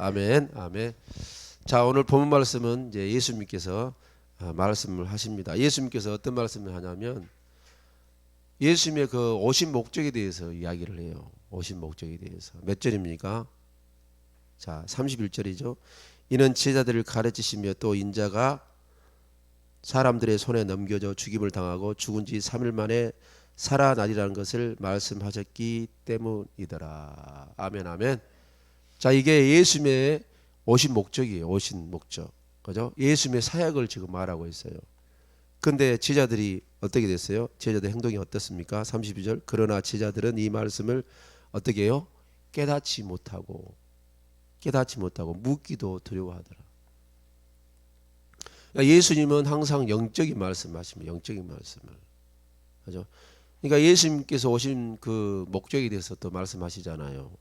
아멘, 아멘. 자, 오늘 본문 말씀은 이제 예수님께서 말씀을 하십니다. 예수님께서 어떤 말씀을 하냐면 예수님의 그 오신 목적에 대해서 이야기를 해요. 오신 목적에 대해서. 몇 절입니까? 자, 31절이죠. 이는 제자들을 가르치시며 또 인자가 사람들의 손에 넘겨져 죽임을 당하고 죽은 지 3일 만에 살아나리라는 것을 말씀하셨기 때문이더라. 아멘, 아멘. 자, 이게 예수님의 오신 목적이에요. 오신 목적. 그죠? 예수님의 사역을 지금 말하고 있어요. 근데 제자들이 어떻게 됐어요? 제자들 행동이 어떻습니까? 32절. 그러나 제자들은 이 말씀을 어떻게 해요? 깨닫지 못하고 묻기도 두려워하더라. 그러니까 예수님은 항상 영적인 말씀하십니다. 영적인 말씀을. 그죠? 그러니까 예수님께서 오신 그 목적에 대해서 또 말씀하시잖아요.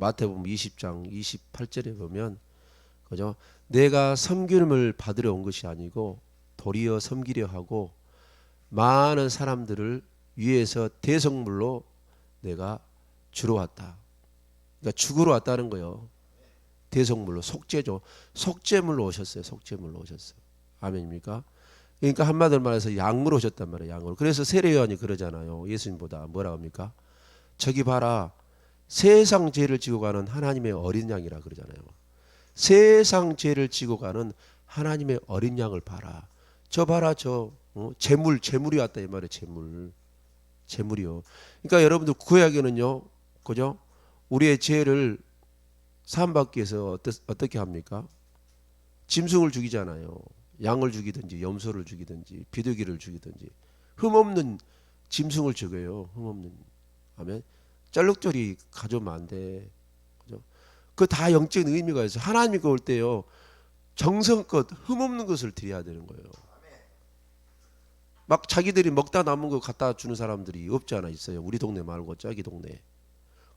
마태복음 20장 28절에 보면 그죠? 내가 섬김을 받으러 온 것이 아니고 도리어 섬기려 하고 많은 사람들을 위해서 대성물로 내가 주러 왔다. 그러니까 죽으러 왔다는 거예요. 대성물로 속죄죠. 속죄물로 오셨어요. 속죄물로 오셨어요. 아멘입니까? 그러니까 한마디로 말해서 양으로 오셨단 말이에요. 양으로. 그래서 세례 요한이 그러잖아요. 예수님보다 뭐라 합니까? 저기 봐라. 세상 죄를 지고 가는 하나님의 어린 양이라 그러잖아요. 세상 죄를 지고 가는 하나님의 어린 양을 봐라. 저 봐라. 저 재물이 왔다 이 말이에요. 재물이요. 그러니까 여러분들 구약에는요. 그죠? 우리의 죄를 사함받기 위해서 어떻게 합니까? 짐승을 죽이잖아요. 양을 죽이든지 염소를 죽이든지 비둘기를 죽이든지 흠없는 짐승을 죽여요. 흠없는. 아멘. 쩔룩쩔이 가져오면 안 돼. 그죠? 그 다 영적인 의미가 있어요. 하나님이 올 때요. 정성껏 흠없는 것을 드려야 되는 거예요. 막 자기들이 먹다 남은 거 갖다 주는 사람들이 없지 않아 있어요. 우리 동네 말고 저기 동네.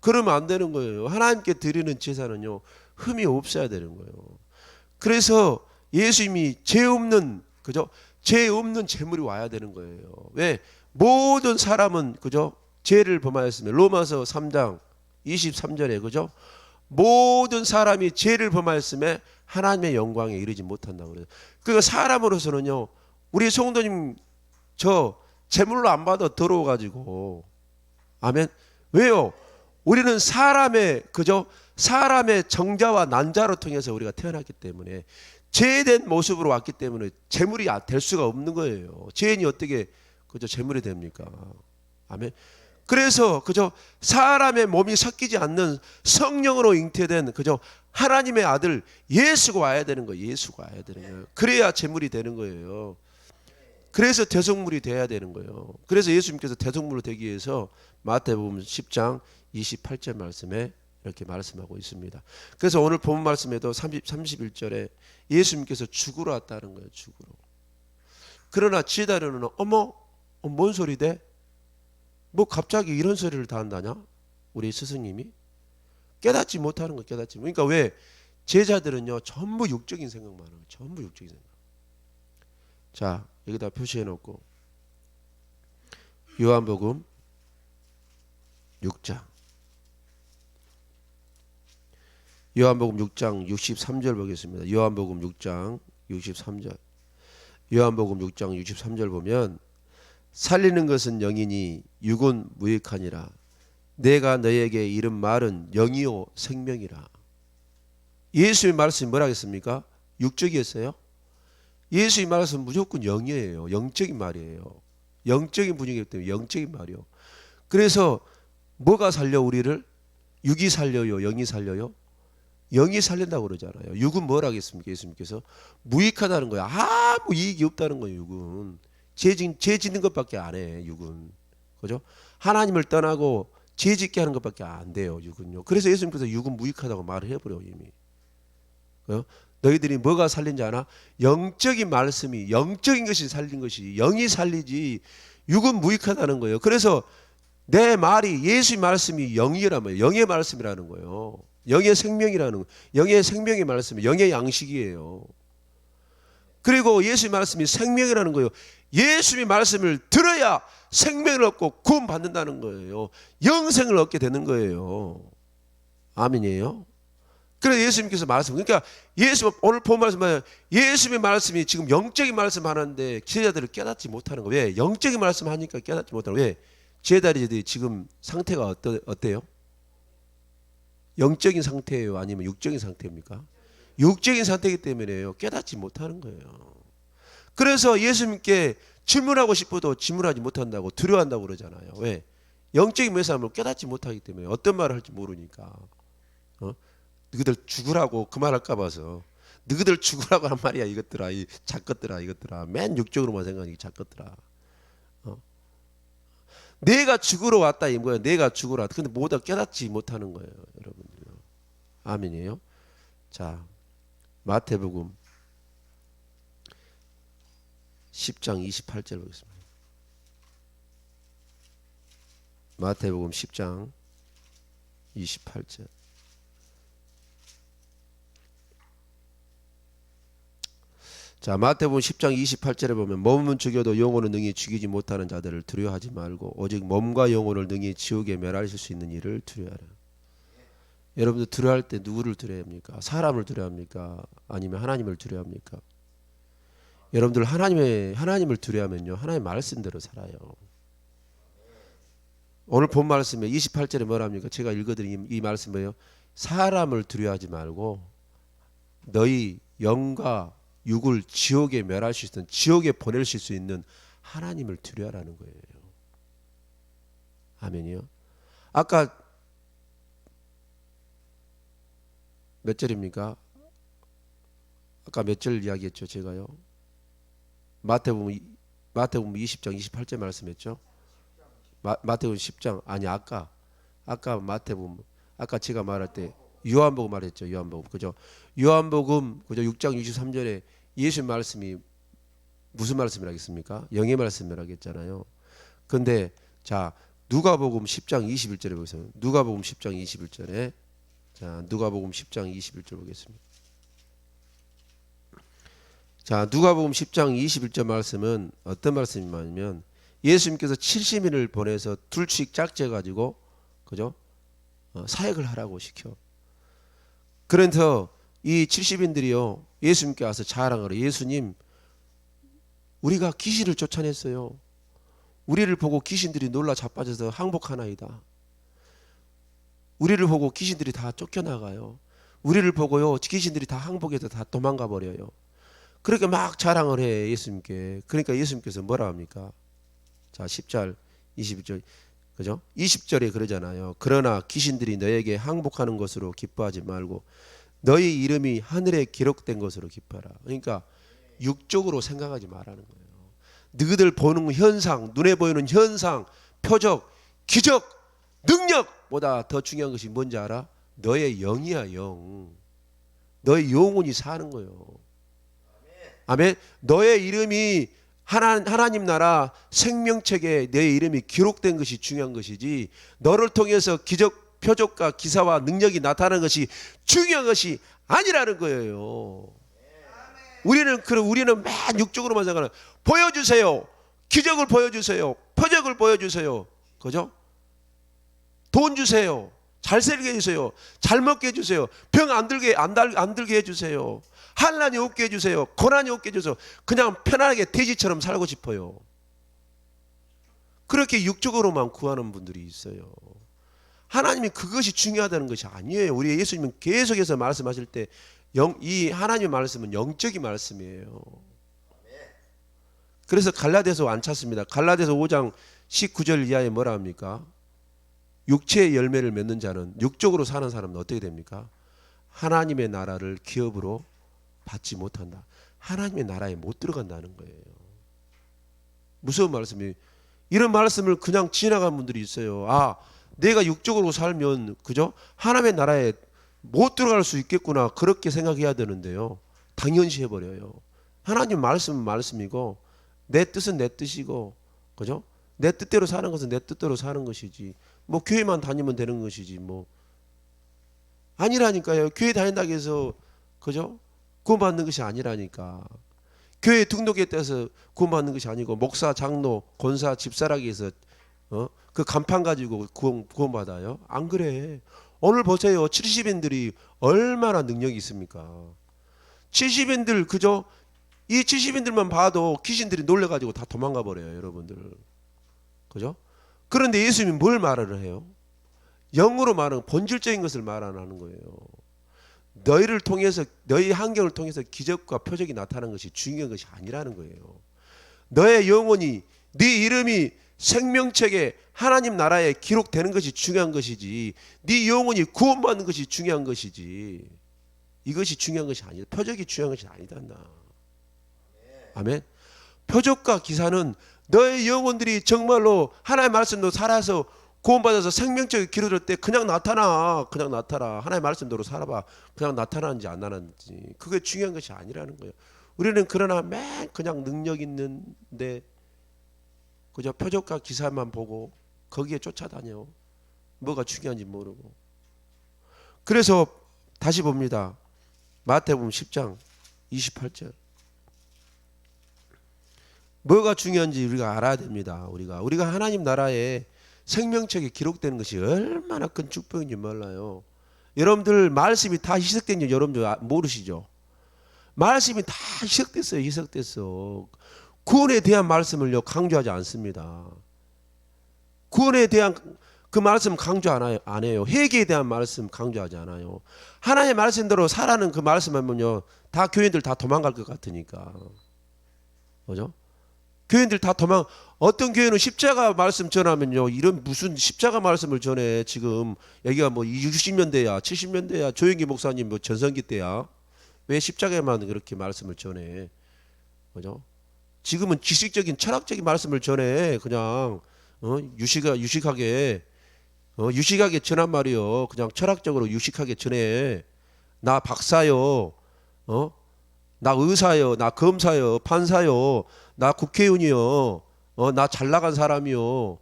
그러면 안 되는 거예요. 하나님께 드리는 제사는요. 흠이 없어야 되는 거예요. 그래서 예수님이 죄 없는 그죠? 죄 없는 제물이 와야 되는 거예요. 왜? 모든 사람은 그죠? 죄를 범하였으면 로마서 3장 23절에 그죠? 모든 사람이 죄를 범하였음에 하나님의 영광에 이르지 못한다고 그래요. 그러니까 사람으로서는요. 우리 성도님 저 제물로 안 받아 더러워가지고 아멘. 왜요? 우리는 사람의 그죠? 사람의 정자와 난자로 통해서 우리가 태어났기 때문에 죄된 모습으로 왔기 때문에 제물이 될 수가 없는 거예요. 죄인이 어떻게 그죠? 제물이 됩니까? 아멘. 그래서 그죠? 사람의 몸이 섞이지 않는 성령으로 잉태된 그죠? 하나님의 아들 예수가 와야 되는 거예요. 예수가 와야 되는 거예요. 그래야 제물이 되는 거예요. 그래서 대속물이 돼야 되는 거예요. 그래서 예수님께서 대속물로 되기 위해서 마태복음 10장 28절 말씀에 이렇게 말씀하고 있습니다. 그래서 오늘 본 말씀에도 31절에 예수님께서 죽으러 왔다는 거예요. 죽으러. 그러나 제자들은 어머 뭔 소리 돼? 뭐 갑자기 이런 소리를 다 한다냐? 우리 스승님이 깨닫지 못하는 거 깨닫지. 그러니까 왜 제자들은요 전부 육적인 생각만 하는 거예요. 전부 육적인 생각. 자 여기다 표시해 놓고 요한복음 6장 요한복음 6장 63절 보겠습니다. 요한복음 6장 63절 요한복음 6장 63절 보면 살리는 것은 영이니 육은 무익하니라. 내가 너에게 이른 말은 영이요 생명이라. 예수의 말씀이 뭐라 했습니까? 육적이었어요? 예수의 말씀은 무조건 영이에요. 영적인 말이에요. 영적인 분위기이기 때문에 영적인 말이요. 그래서 뭐가 살려 우리를? 육이 살려요? 영이 살려요? 영이 살린다고 그러잖아요. 육은 뭘 하겠습니까? 예수님께서 무익하다는 거예요. 아무 이익이 없다는 거예요. 육은 죄 짓는 것밖에 안 해. 육은 그죠? 하나님을 떠나고 죄 짓게 하는 것밖에 안 돼요. 육은요. 그래서 예수님께서 육은 무익하다고 말을 해버려요. 이미. 너희들이 뭐가 살린지 아나? 영적인 말씀이 영적인 것이 살린 것이 영이 살리지 육은 무익하다는 거예요. 그래서 내 말이 예수의 말씀이 영이란 말이에요. 영의 말씀이라는 거예요. 영의 생명이라는 거예요. 영의 생명의 말씀이 영의 양식이에요. 그리고 예수의 말씀이 생명이라는 거예요. 예수의 말씀을 들어야 생명을 얻고 구원 받는다는 거예요. 영생을 얻게 되는 거예요. 아멘이에요. 그래서 예수님께서 말씀, 그러니까 예수 오늘 본 말씀은 예수님의 말씀이 지금 영적인 말씀 하는데 제자들을 깨닫지 못하는 거예요. 왜? 영적인 말씀 하니까 깨닫지 못하는 거예요. 왜? 제자들이 지금 상태가 어때요? 영적인 상태예요? 아니면 육적인 상태입니까? 육적인 상태이기 때문에요. 깨닫지 못하는 거예요. 그래서 예수님께 질문하고 싶어도 질문하지 못한다고 두려워한다고 그러잖아요. 왜? 영적인 말씀을 깨닫지 못하기 때문에 어떤 말을 할지 모르니까. 너희들 죽으라고 그 말 할까 봐서. 너희들 죽으라고 한 말이야 이것들아. 이 작것들아 이것들아. 맨 육적으로만 생각하니 작것들아. 내가 죽으러 왔다 이 거야. 내가 죽으러 왔다. 근데 모두 깨닫지 못하는 거예요. 여러분들. 아멘이에요. 자, 마태복음 10장 28절 보겠습니다. 마태복음 10장 28절. 자, 마태복음 10장 28절에 보면 몸은 죽여도 영혼은 능히 죽이지 못하는 자들을 두려워하지 말고 오직 몸과 영혼을 능히 지옥에 멸하실 수 있는 일을 두려워하라. 여러분들 두려워할 때 누구를 두려워합니까? 사람을 두려워합니까? 아니면 하나님을 두려워합니까? 여러분들 하나님을 두려워하면요, 하나님의 말씀대로 살아요. 오늘 본 말씀에 28절에 뭐랍니까? 제가 읽어드린 이 말씀 뭐예요? 사람을 두려워하지 말고 너희 영과 육을 지옥에 멸할 수 있는, 지옥에 보낼 수 있는 하나님을 두려워하라는 거예요. 아멘이요. 아까 몇 절입니까? 아까 몇 절 이야기했죠 제가요? 마태복음 20장 28절 말씀했죠. 마태복음 10장 아니 아까 마태복음 아까 제가 말할 때 요한복음 말했죠. 요한복음 그죠? 요한복음 그죠? 6장 63절에 예수 말씀이 무슨 말씀을 하겠습니까? 영의 말씀을 하겠잖아요. 근데 자 누가복음 10장 21절에 보세요. 누가복음 10장 21절에 자 누가복음 10장 21절 보겠습니다. 자 누가복음 10장 21절 말씀은 어떤 말씀이냐면 예수님께서 70인을 보내서 둘씩 짝재 가지고 그죠? 사역을 하라고 시켜. 그래서 이 70인들이요 예수님께 와서 자랑을 해요. 예수님 우리가 귀신을 쫓아냈어요. 우리를 보고 귀신들이 놀라 자빠져서 항복하나이다. 우리를 보고 귀신들이 다 쫓겨나가요. 우리를 보고요 귀신들이 다 항복해서 다 도망가 버려요. 그렇게 막 자랑을 해 예수님께. 그러니까 예수님께서 뭐라 합니까? 자 10절 21절 그죠? 20절에 그러잖아요. 그러나 귀신들이 너에게 항복하는 것으로 기뻐하지 말고 너희 이름이 하늘에 기록된 것으로 기뻐하라. 그러니까 육적으로 생각하지 말라는 거예요. 너희들 보는 현상, 눈에 보이는 현상, 표적, 기적, 능력보다 더 중요한 것이 뭔지 알아? 너의 영이야 영. 너의 영혼이 사는 거예요. 아멘. 너의 이름이 하나님 나라 생명책에 내 이름이 기록된 것이 중요한 것이지 너를 통해서 기적 표적과 기사와 능력이 나타나는 것이 중요한 것이 아니라는 거예요. 우리는 맨 육적으로만 생각하는 보여주세요. 기적을 보여주세요. 표적을 보여주세요. 그죠? 돈 주세요. 잘 살게 해주세요. 잘 먹게 해주세요. 병 안 들게 해주세요. 환난이 없게 해주세요. 고난이 없게 해주세요. 그냥 편안하게 돼지처럼 살고 싶어요. 그렇게 육적으로만 구하는 분들이 있어요. 하나님이 그것이 중요하다는 것이 아니에요. 우리 예수님은 계속해서 말씀하실 때 이 하나님의 말씀은 영적인 말씀이에요. 그래서 갈라디아서 안 찾습니다. 갈라디아서 5장 19절 이하에 뭐라 합니까? 육체의 열매를 맺는 자는 육적으로 사는 사람은 어떻게 됩니까? 하나님의 나라를 기업으로 받지 못한다. 하나님의 나라에 못 들어간다는 거예요. 무서운 말씀이 이런 말씀을 그냥 지나간 분들이 있어요. 아, 내가 육적으로 살면 그죠? 하나님의 나라에 못 들어갈 수 있겠구나 그렇게 생각해야 되는데요. 당연시 해버려요. 하나님 말씀은 말씀이고 내 뜻은 내 뜻이고 그죠? 내 뜻대로 사는 것은 내 뜻대로 사는 것이지 뭐 교회만 다니면 되는 것이지 뭐 아니라니까요. 교회 다닌다고 해서 그죠? 구원받는 것이 아니라니까. 교회 등록에 따라서 구원받는 것이 아니고 목사, 장로, 권사, 집사라기 해서 그 간판 가지고 구원받아요? 안 그래. 오늘 보세요. 70인들이 얼마나 능력이 있습니까? 70인들 그죠? 이 70인들만 봐도 귀신들이 놀래가지고 다 도망가 버려요, 여러분들. 그죠? 그런데 예수님이 뭘 말을 해요? 영으로 말하는 본질적인 것을 말 안 하는 거예요. 너희를 통해서, 너희 환경을 통해서 기적과 표적이 나타나는 것이 중요한 것이 아니라는 거예요. 너의 영혼이, 네 이름이 생명책에 하나님 나라에 기록되는 것이 중요한 것이지, 네 영혼이 구원받는 것이 중요한 것이지, 이것이 중요한 것이 아니다. 표적이 중요한 것이 아니다. 아멘. 표적과 기사는 너의 영혼들이 정말로 하나님의 말씀도 살아서 구원받아서 생명적인 기록될 때 그냥 나타나. 하나님의 말씀대로 살아봐. 그냥 나타나는지 안 나타나는지. 그게 중요한 것이 아니라는 거예요. 우리는 그러나 맨 그냥 능력 있는데 그저 표적과 기사만 보고 거기에 쫓아다녀. 뭐가 중요한지 모르고. 그래서 다시 봅니다. 마태복음 10장 28절. 뭐가 중요한지 우리가 알아야 됩니다. 우리가 하나님 나라에 생명책에 기록되는 것이 얼마나 큰 축복인지 몰라요. 여러분들 말씀이 다 희석된 줄 여러분들 모르시죠? 말씀이 다 희석됐어. 구원에 대한 말씀을요 강조하지 않습니다. 구원에 대한 그 말씀 강조 안 해요. 회개에 대한 말씀 강조하지 않아요. 하나님의 말씀대로 살아는 그 말씀하면요 다 교인들 다 도망갈 것 같으니까. 그죠? 교인들 다 어떤 교회는 십자가 말씀 전하면요 이런 무슨 십자가 말씀을 전해. 지금 여기가 뭐 60년대야 70년대야 조영기 목사님 뭐 전성기 때야 왜 십자가에만 그렇게 말씀을 전해. 그죠? 지금은 지식적인 철학적인 말씀을 전해. 그냥 유식하게 전한 말이요. 그냥 철학적으로 유식하게 전해. 나 박사요. 나 의사요. 나 검사요. 판사요. 나 국회의원이요. 나 잘나간 사람이요.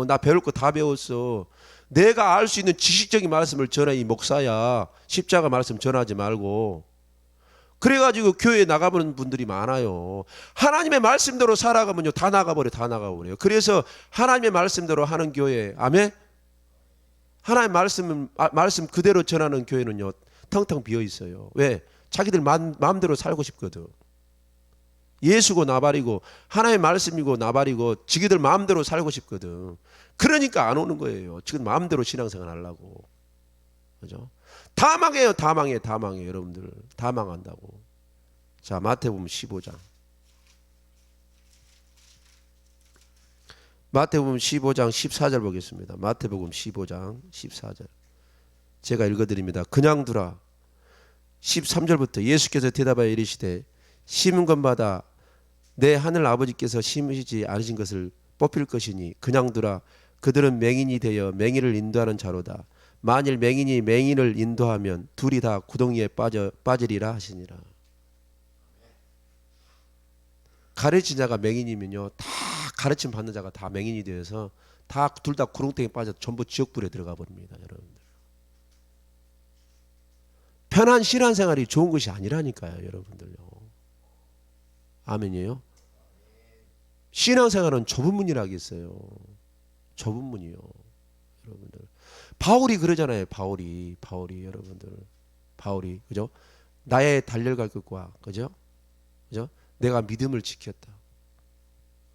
나 배울 거 다 배웠어. 내가 알 수 있는 지식적인 말씀을 전해. 이 목사야. 십자가 말씀 전하지 말고. 그래가지고 교회에 나가보는 분들이 많아요. 하나님의 말씀대로 살아가면요 다 나가버려요. 그래서 하나님의 말씀대로 하는 교회, 아멘. 하나님의 말씀 그대로 전하는 교회는요 텅텅 비어 있어요. 왜? 자기들 마음대로 살고 싶거든. 예수고 나발이고 하나님의 말씀이고 나발이고 지기들 마음대로 살고 싶거든. 그러니까 안 오는 거예요. 지금 마음대로 신앙생활 하려고. 그죠? 다 망해요. 여러분들 다 망한다고. 자, 마태복음 15장. 마태복음 15장 14절 보겠습니다. 마태복음 15장 14절. 제가 읽어드립니다. 그냥 두라. 13절부터 예수께서 대답하여 이르시되 심은 것마다 내 하늘 아버지께서 심으시지 않으신 것을 뽑힐 것이니 그냥 두라. 그들은 맹인이 되어 맹인을 인도하는 자로다. 만일 맹인이 맹인을 인도하면 둘이 다 구덩이에 빠지리라 하시니라. 가르친 자가 맹인이면요 다 가르침 받는 자가 다 맹인이 되어서 다 둘 다 구렁텅이에 빠져서 전부 지옥불에 들어가 버립니다. 여러분들. 편한 신앙생활이 좋은 것이 아니라니까요. 여러분들요. 아멘이에요. 신앙생활은 좁은 문이라겠어요. 좁은 문이요. 여러분들. 바울이 그러잖아요. 바울이 여러분들. 바울이 그죠? 나의 달려갈 것과 그죠? 내가 믿음을 지켰다.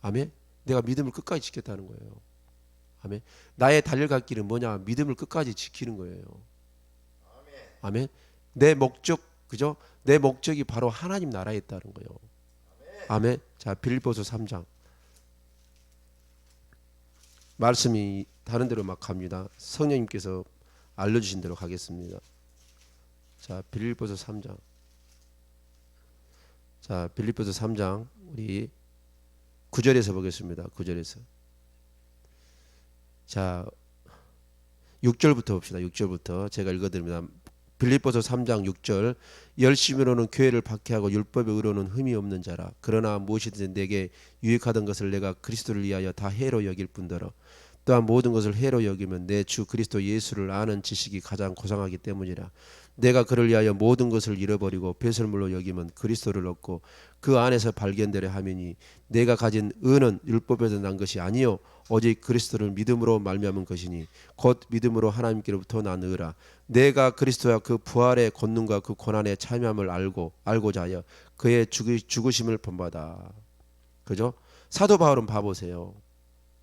아멘. 내가 믿음을 끝까지 지켰다는 거예요. 아멘. 나의 달려갈 길은 뭐냐? 믿음을 끝까지 지키는 거예요. 아멘. 내 목적 그죠? 내 목적이 바로 하나님 나라에 있다는 거예요. 아멘. 자, 빌립보서 3장. 말씀이 다른 데로 막 갑니다. 성령님께서 알려주신 대로 가겠습니다. 자, 빌립보서 3장. 자, 빌립보서 3장 우리 9절에서 보겠습니다. 9절에서. 자, 6절부터 봅시다. 6절부터 제가 읽어드립니다. 빌립보서 3장 6절. 열심으로는 교회를 박해하고 율법의 의로는 흠이 없는 자라. 그러나 무엇이든지 내게 유익하던 것을 내가 그리스도를 위하여 다 해로 여길 뿐더러 또한 모든 것을 해로 여기면 내 주 그리스도 예수를 아는 지식이 가장 고상하기 때문이라. 내가 그를 위하여 모든 것을 잃어버리고 배설물로 여기면 그리스도를 얻고 그 안에서 발견되려 함이니 내가 가진 의는 율법에서 난 것이 아니요 오직 그리스도를 믿음으로 말미암은 것이니 곧 믿음으로 하나님께로부터 나느니라. 내가 그리스도와 그 부활의 권능과 그 고난의 참여함을 알고자 하여 그의 죽으심을 본받아. 그죠? 사도 바울은 봐보세요.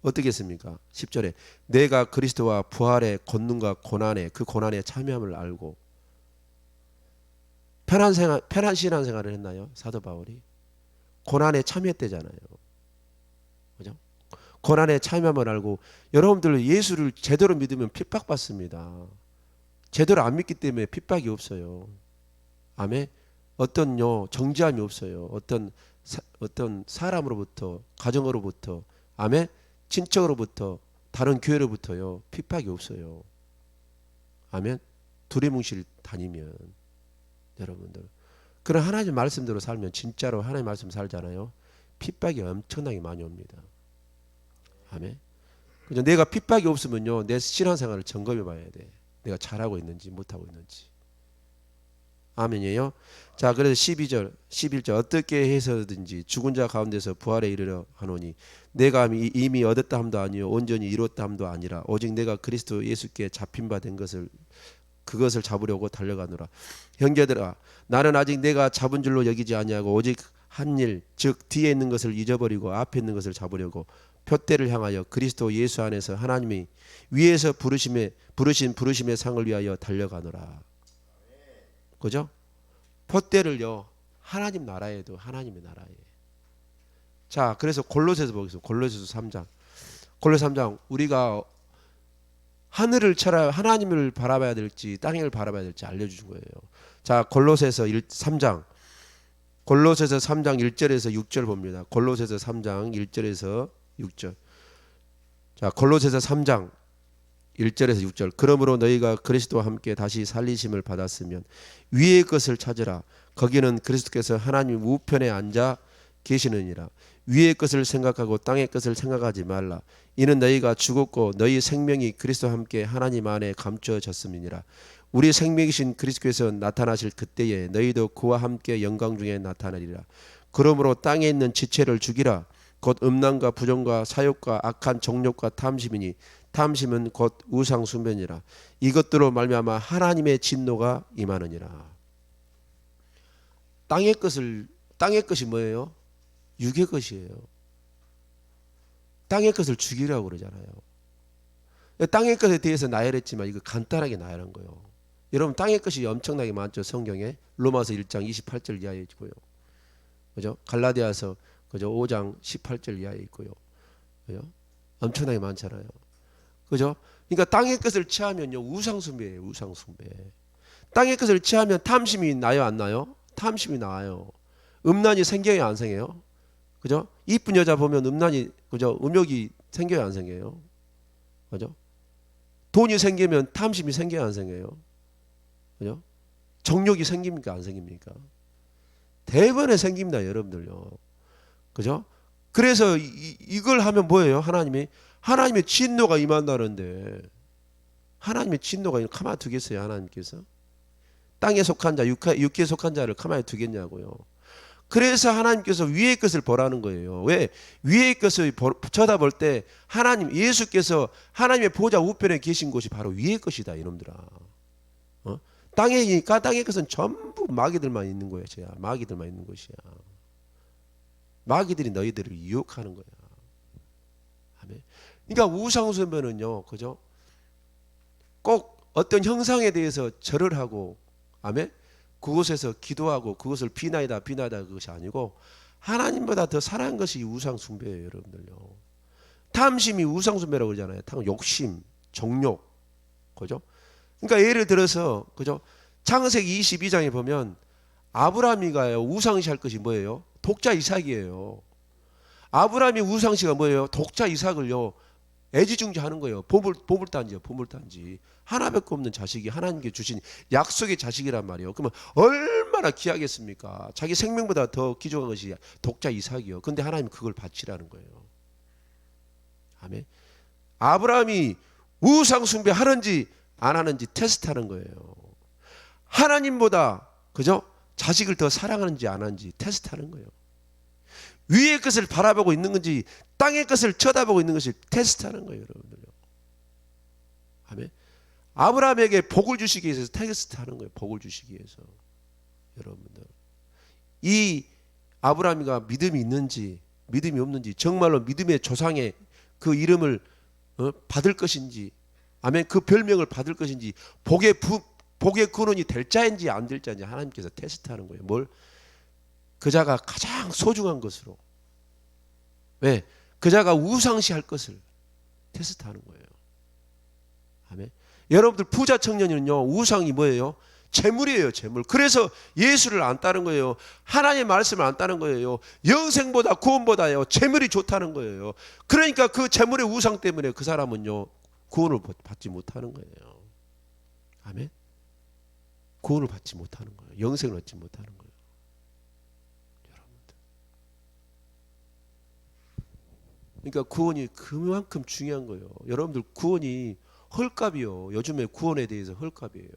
어떻게 했습니까? 10절에 내가 그리스도와 부활의 권능과 고난의 그 고난의 참여함을 알고. 편한 신앙생활을 했나요? 사도 바울이 고난에 참여했대잖아요. 그죠? 고난에 참여함을 알고. 여러분들 예수를 제대로 믿으면 핍박받습니다. 제대로 안 믿기 때문에 핍박이 없어요. 아멘. 정죄함이 없어요. 어떤 사람으로부터, 가정으로부터, 아멘, 친척으로부터, 다른 교회로부터요 핍박이 없어요. 아멘. 두리뭉실 다니면 여러분들 그런 하나님 말씀대로 살면 진짜로 하나님 말씀 살잖아요. 핍박이 엄청나게 많이 옵니다. 아멘. 그죠? 내가 핍박이 없으면요 내 신앙생활을 점검해 봐야 돼. 내가 잘하고 있는지 못하고 있는지. 아멘이에요. 자, 그래서 11절 어떻게 해서든지 죽은 자 가운데서 부활에 이르려 하노니 내가 이미 얻었다 함도 아니요 온전히 이뤘다 함도 아니라 오직 내가 그리스도 예수께 잡힌 바 된 그것을 잡으려고 달려가노라. 형제들아 나는 아직 내가 잡은 줄로 여기지 아니하고 오직 한 일 즉 뒤에 있는 것을 잊어버리고 앞에 있는 것을 잡으려고 표대를 향하여 그리스도 예수 안에서 하나님이 위에서 부르신 부르심의 상을 위하여 달려가노라. 그죠? 표대를요 하나님 나라에도 하나님의 나라에. 자, 그래서 골로새서 보겠습니다. 골로새서 3장. 골로새 3장 우리가 하늘을 하나님을 바라봐야 될지 땅을 바라봐야 될지 알려주신 거예요. 자, 골로새서 3장 1절에서 6절 봅니다. 골로새서 3장 1절에서 6절. 자, 골로새서 3장 1절에서 6절. 그러므로 너희가 그리스도와 함께 다시 살리심을 받았으면 위의 것을 찾으라. 거기는 그리스도께서 하나님 우편에 앉아 계시느니라. 위의 것을 생각하고 땅의 것을 생각하지 말라. 이는 너희가 죽었고 너희 생명이 그리스도와 함께 하나님 안에 감추어졌음이니라. 우리 생명이신 그리스도께서 나타나실 그때에 너희도 그와 함께 영광 중에 나타나리라. 그러므로 땅에 있는 지체를 죽이라. 곧 음란과 부정과 사욕과 악한 정욕과 탐심이니 탐심은 곧 우상 숭배니라. 이것들로 말미암아 하나님의 진노가 임하느니라. 땅의 것이 뭐예요? 육의 것이에요. 땅의 것을 죽이라고 그러잖아요. 땅의 것에 대해서 나열했지만 이거 간단하게 나열한 거예요. 여러분 땅의 것이 엄청나게 많죠. 성경에 로마서 1장 28절 이하에 있고요. 그죠? 갈라디아서 그죠? 5장 18절 이하에 있고요. 그죠? 엄청나게 많잖아요. 그죠? 그러니까 땅의 것을 취하면요 우상 숭배예요. 우상 숭배. 땅의 것을 취하면 탐심이 나요, 안 나요? 탐심이 나요. 음란이 생겨요, 안 생겨요? 그죠? 이쁜 여자 보면 음란이, 그죠? 음욕이 생겨요, 안 생겨요? 그죠? 돈이 생기면 탐심이 생겨요, 안 생겨요? 그죠? 정욕이 생깁니까, 안 생깁니까? 대번에 생깁니다, 여러분들요. 그죠? 그래서 이걸 하면 뭐예요? 하나님의 진노가 임한다는데, 하나님의 진노가 가만히 두겠어요, 하나님께서? 땅에 속한 자, 육계에 속한 자를 가만히 두겠냐고요. 그래서 하나님께서 위의 것을 보라는 거예요. 왜? 위의 것을 쳐다볼 때 예수께서 하나님의 보좌 우편에 계신 곳이 바로 위의 것이다, 이놈들아. 땅이니까 땅의 것은 전부 마귀들만 있는 거야. 마귀들만 있는 것이야. 마귀들이 너희들을 유혹하는 거야. 아멘. 그러니까 우상숭배는요, 그죠? 꼭 어떤 형상에 대해서 절을 하고, 아멘. 그곳에서 기도하고 그것을 비나이다 그것이 아니고 하나님보다 더 사랑한 것이 우상숭배예요, 여러분들요. 탐심이 우상숭배라고 그러잖아요. 욕심, 정욕, 그죠? 그러니까 예를 들어서 그죠? 창세기 22장에 보면 아브라함이가요 우상시할 것이 뭐예요? 독자 이삭이에요. 아브라함이 우상시가 뭐예요? 독자 이삭을요 애지중지하는 거예요. 보물단지요, 보물단지. 하나밖에 없는 자식이 하나님께 주신 약속의 자식이란 말이에요. 그러면 얼마나 귀하겠습니까? 자기 생명보다 더 귀중한 것이 독자 이삭이요. 근데 하나님 그걸 바치라는 거예요. 아멘. 아브라함이 우상 숭배하는지 안 하는지 테스트하는 거예요. 하나님보다 그죠? 자식을 더 사랑하는지 안 하는지 테스트하는 거예요. 위의 것을 바라보고 있는 건지 땅의 것을 쳐다보고 있는 것을 테스트하는 거예요, 여러분들요. 아멘. 아브라함에게 복을 주시기 위해서 테스트하는 거예요. 복을 주시기 위해서. 여러분들, 이 아브라함이가 믿음이 있는지 믿음이 없는지, 정말로 믿음의 조상의 그 이름을 받을 것인지, 아멘, 그 별명을 받을 것인지, 복의 근원이 될 자인지 안 될 자인지 하나님께서 테스트하는 거예요. 뭘? 그자가 가장 소중한 것으로, 왜? 그자가 우상시할 것을 테스트하는 거예요. 아멘. 여러분들 부자 청년은요, 우상이 뭐예요? 재물이에요, 재물. 그래서 예수를 안 따른 거예요. 하나님의 말씀을 안 따른 거예요. 영생보다 구원보다요, 재물이 좋다는 거예요. 그러니까 그 재물의 우상 때문에 그 사람은요, 구원을 받지 못하는 거예요. 아멘. 구원을 받지 못하는 거예요. 영생을 얻지 못하는 거예요. 여러분들. 그러니까 구원이 그만큼 중요한 거예요. 여러분들, 구원이 헐값이요. 요즘에 구원에 대해서 헐값이에요.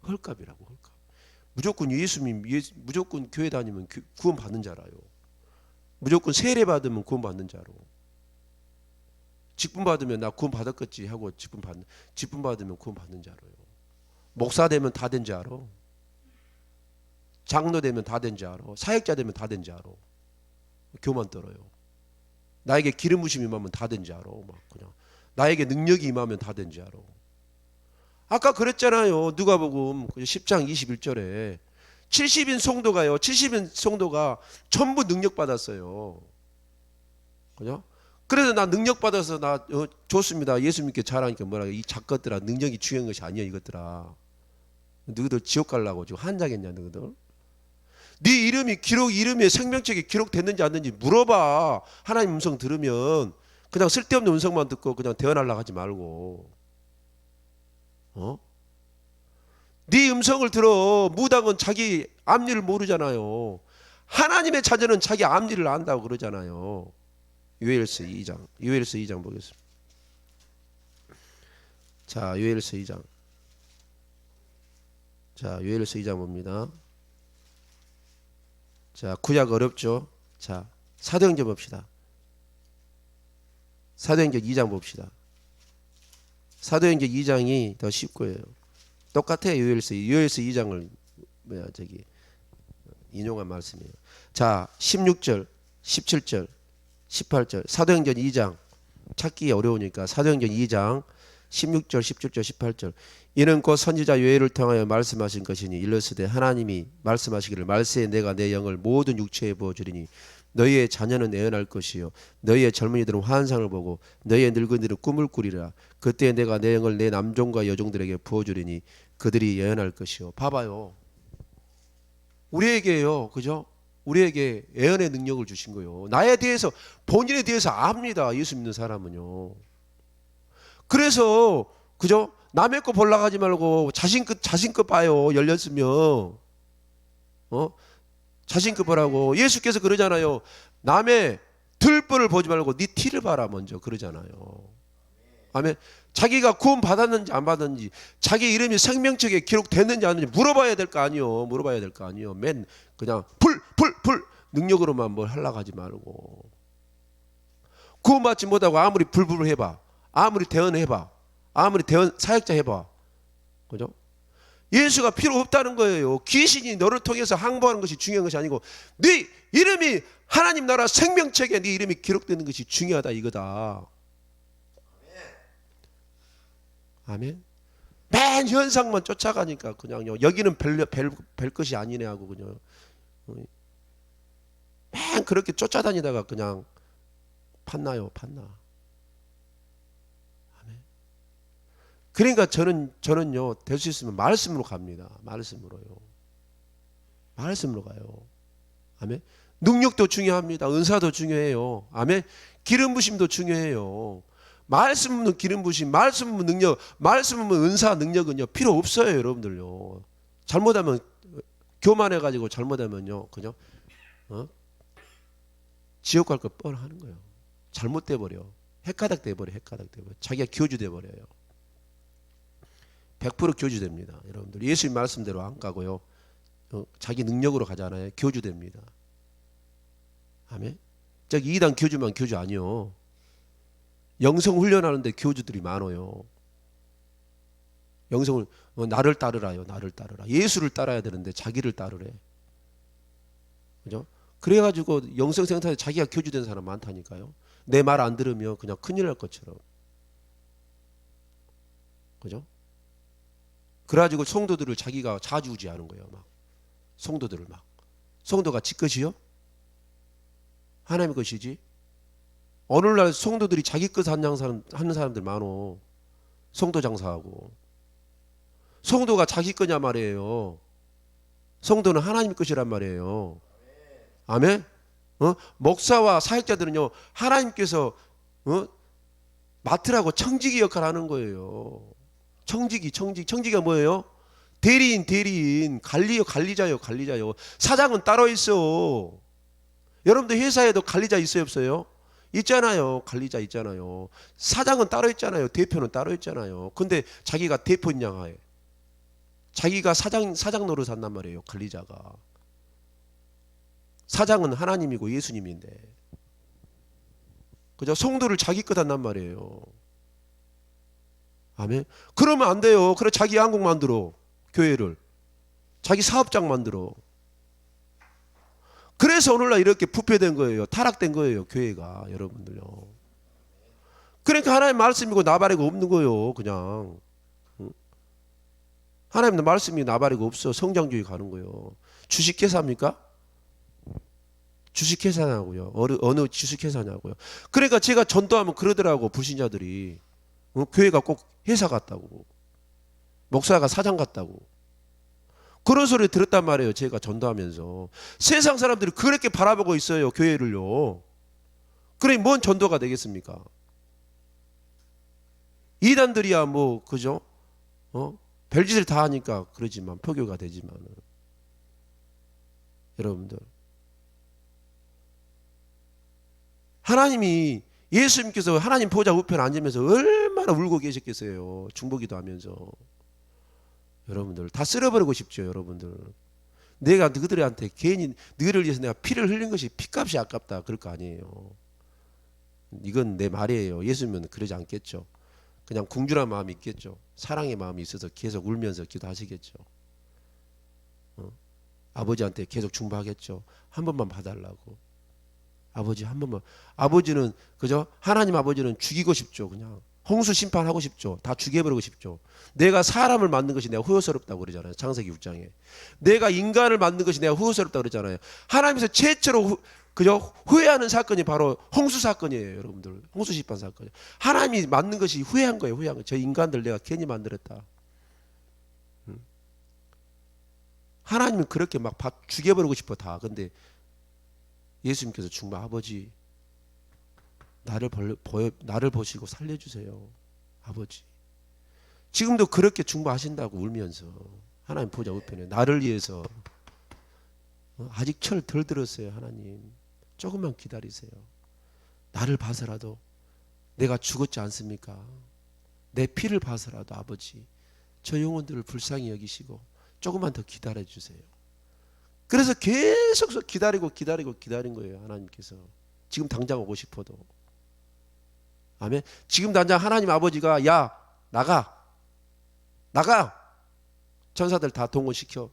헐값이라고, 헐값. 무조건 무조건 교회 다니면 구원 받는 자라요. 무조건 세례 받으면 구원 받는 자로. 직분 받으면 나 구원 받았겠지 하고 직분 받으면 구원 받는 자로요. 목사 되면 다 된 자로. 장로 되면 다 된 자로. 사역자 되면 다 된 자로. 교만 떨어요. 나에게 기름 부심이 임하면 다 된 자로. 막 그냥 나에게 능력이 임하면 다 된 자로. 아까 그랬잖아요. 누가복음 10장 21절에 70인 성도가 전부 능력 받았어요. 그죠? 그래서 나 능력 받아서 나 좋습니다. 예수님께 잘하니까 뭐라, 이 작것들아, 능력이 중요한 것이 아니야 이것들아. 너희들 지옥 가려고 지금 한장했냐 너희들? 네 이름이 생명책에 기록됐는지 안 됐는지 물어봐. 하나님 음성 들으면 그냥 쓸데없는 음성만 듣고 그냥 대언하려고 하지 말고. 네 음성을 들어. 무당은 자기 앞니를 모르잖아요. 하나님의 자녀는 자기 앞니를 안다고 그러잖아요. 요엘서 2장 보겠습니다. 자, 요엘서 2장. 자, 요엘서 2장 봅니다. 자, 구약 어렵죠? 자, 사도행전 봅시다. 사도행전 2장 봅시다. 사도행전 2장이 더 쉽고요. 똑같아요. 요엘서 2장을 인용한 말씀이에요. 자, 16절, 17절, 18절. 사도행전 2장 찾기 어려우니까 사도행전 2장 16절, 17절, 18절. 이는 곧 선지자 요엘을 통하여 말씀하신 것이니 일러스되 하나님이 말씀하시기를 말세에 내가 내 영을 모든 육체에 부어주리니 너희의 자녀는 애언할 것이요 너희의 젊은이들은 환상을 보고 너희의 늙은이들은 꿈을 꾸리라. 그때 내가 내 영을 내 남종과 여종들에게 부어주리니 그들이 예언할 것이요. 봐봐요. 우리에게요, 그죠? 우리에게 예언의 능력을 주신 거요. 나에 대해서, 본인에 대해서 압니다. 예수 믿는 사람은요. 그래서 그죠? 남의 거 보려고 하지 말고 자신 거 봐요. 열렸으면 자신 거 보라고. 예수께서 그러잖아요. 남의 들보를 보지 말고 네 티를 봐라 먼저 그러잖아요. 아멘. 자기가 구원 받았는지 안 받았는지, 자기 이름이 생명책에 기록됐는지 안 됐는지 물어봐야 될 거 아니요. 맨 그냥 불 능력으로만 뭘 하려고 하지 말고. 구원 받지 못하고 아무리 불 해봐, 아무리 대언해봐, 아무리 사역자 해봐, 그죠? 예수가 필요 없다는 거예요. 귀신이 너를 통해서 항복하는 것이 중요한 것이 아니고 네 이름이 하나님 나라 생명책에 네 이름이 기록되는 것이 중요하다 이거다. 아멘. 맨 현상만 쫓아가니까 그냥요. 여기는 별 것이 아니네 하고 그냥 맨 그렇게 쫓아다니다가 그냥 판나요. 아멘. 그러니까 저는요 될 수 있으면 말씀으로 갑니다. 말씀으로 가요. 아멘. 능력도 중요합니다. 은사도 중요해요. 아멘. 기름 부심도 중요해요. 말씀 없는 기름 부심, 말씀 없는 능력, 말씀 없는 은사 능력은요 필요 없어요, 여러분들요. 잘못하면 교만해가지고 잘못하면요, 그죠? 지옥 갈 거 뻔하는 거예요. 잘못돼 버려, 헷가닥 돼 버려. 자기가 교주돼 버려요. 100% 교주됩니다, 여러분들. 예수님 말씀대로 안 가고요, 자기 능력으로 가잖아요. 교주됩니다. 아멘. 저기 이단 교주만 교주 아니요. 영성 훈련하는데 교주들이 많아요. 영성을 나를 따르라요. 나를 따르라. 예수를 따라야 되는데 자기를 따르래. 그죠? 그래가지고 영성센터에 자기가 교주된 사람 많다니까요. 내 말 안 들으면 그냥 큰일 날 것처럼. 그죠? 그래가지고 성도들을 자기가 좌지우지하는 거예요. 막 성도들을 막. 성도가 지 것이요? 하나님의 것이지. 오늘날 성도들이 자기 것 하는 사람들 많어. 성도 장사하고. 성도가 자기 거냐 말이에요. 성도는 하나님 것이란 말이에요. 아멘. 목사와 사역자들은요 하나님께서 맡으라고 청지기 역할을 하는 거예요. 청지기가 뭐예요? 대리인 관리자요. 사장은 따로 있어. 여러분들 회사에도 관리자 있어요 없어요? 있잖아요. 관리자 있잖아요. 사장은 따로 있잖아요. 대표는 따로 있잖아요. 근데 자기가 대표인 양하에 자기가 사장 노릇 한단 말이에요. 관리자가. 사장은 하나님이고 예수님인데. 그죠? 성도를 자기 것 한단 말이에요. 아멘. 그러면 안 돼요. 그래 자기 한국 만들어. 교회를. 자기 사업장 만들어. 그래서 오늘날 이렇게 부패된 거예요. 타락된 거예요. 교회가. 여러분들요. 그러니까 하나님 말씀이고 나발이고 없는 거예요. 그냥. 하나님의 말씀이 나발이고 없어. 성장주의 가는 거예요. 주식회사입니까? 주식회사냐고요. 어느 주식회사냐고요. 그러니까 제가 전도하면 그러더라고. 불신자들이. 교회가 꼭 회사 같다고. 목사가 사장 같다고. 그런 소리 들었단 말이에요. 제가 전도하면서. 세상 사람들이 그렇게 바라보고 있어요. 교회를요. 그러니 뭔 전도가 되겠습니까? 이단들이야 뭐 그죠? 별짓을 다 하니까 그러지만 표교가 되지만 여러분들 하나님이 예수님께서 하나님 보좌 우편에 앉으면서 얼마나 울고 계셨겠어요. 중보기도 하면서. 여러분들 다 쓸어버리고 싶죠. 여러분들 내가 너희들한테 괜히 너희를 위해서 내가 피를 흘린 것이 피값이 아깝다 그럴 거 아니에요. 이건 내 말이에요. 예수님은 그러지 않겠죠. 그냥 궁중한 마음이 있겠죠. 사랑의 마음이 있어서 계속 울면서 기도하시겠죠. 아버지한테 계속 중보하겠죠. 한 번만 봐달라고. 아버지 한 번만. 아버지는 그죠? 하나님 아버지는 죽이고 싶죠. 그냥 홍수 심판하고 싶죠. 다 죽여버리고 싶죠. 내가 사람을 만든 것이 내가 후회스럽다고 그러잖아요. 창세기 6장에. 내가 인간을 만든 것이 내가 후회스럽다고 그러잖아요. 하나님께서 최초로 그죠? 후회하는 사건이 바로 홍수 사건이에요. 여러분들. 홍수 심판 사건이에요. 하나님이 만든 것이 후회한 거예요. 후회한 거예요. 저 인간들 내가 괜히 만들었다. 하나님은 그렇게 막 죽여버리고 싶어 다. 근데 예수님께서 정말 아버지 나를 보시고 살려주세요. 아버지. 지금도 그렇게 중보하신다고 울면서 하나님 보좌 우편에 나를 위해서 아직 철 덜 들었어요. 하나님 조금만 기다리세요. 나를 봐서라도 내가 죽었지 않습니까? 내 피를 봐서라도 아버지 저 영혼들을 불쌍히 여기시고 조금만 더 기다려주세요. 그래서 계속 기다린 거예요. 하나님께서 지금 당장 오고 싶어도. 아멘. 지금 당장 하나님 아버지가 야 나가 천사들 다 동원시켜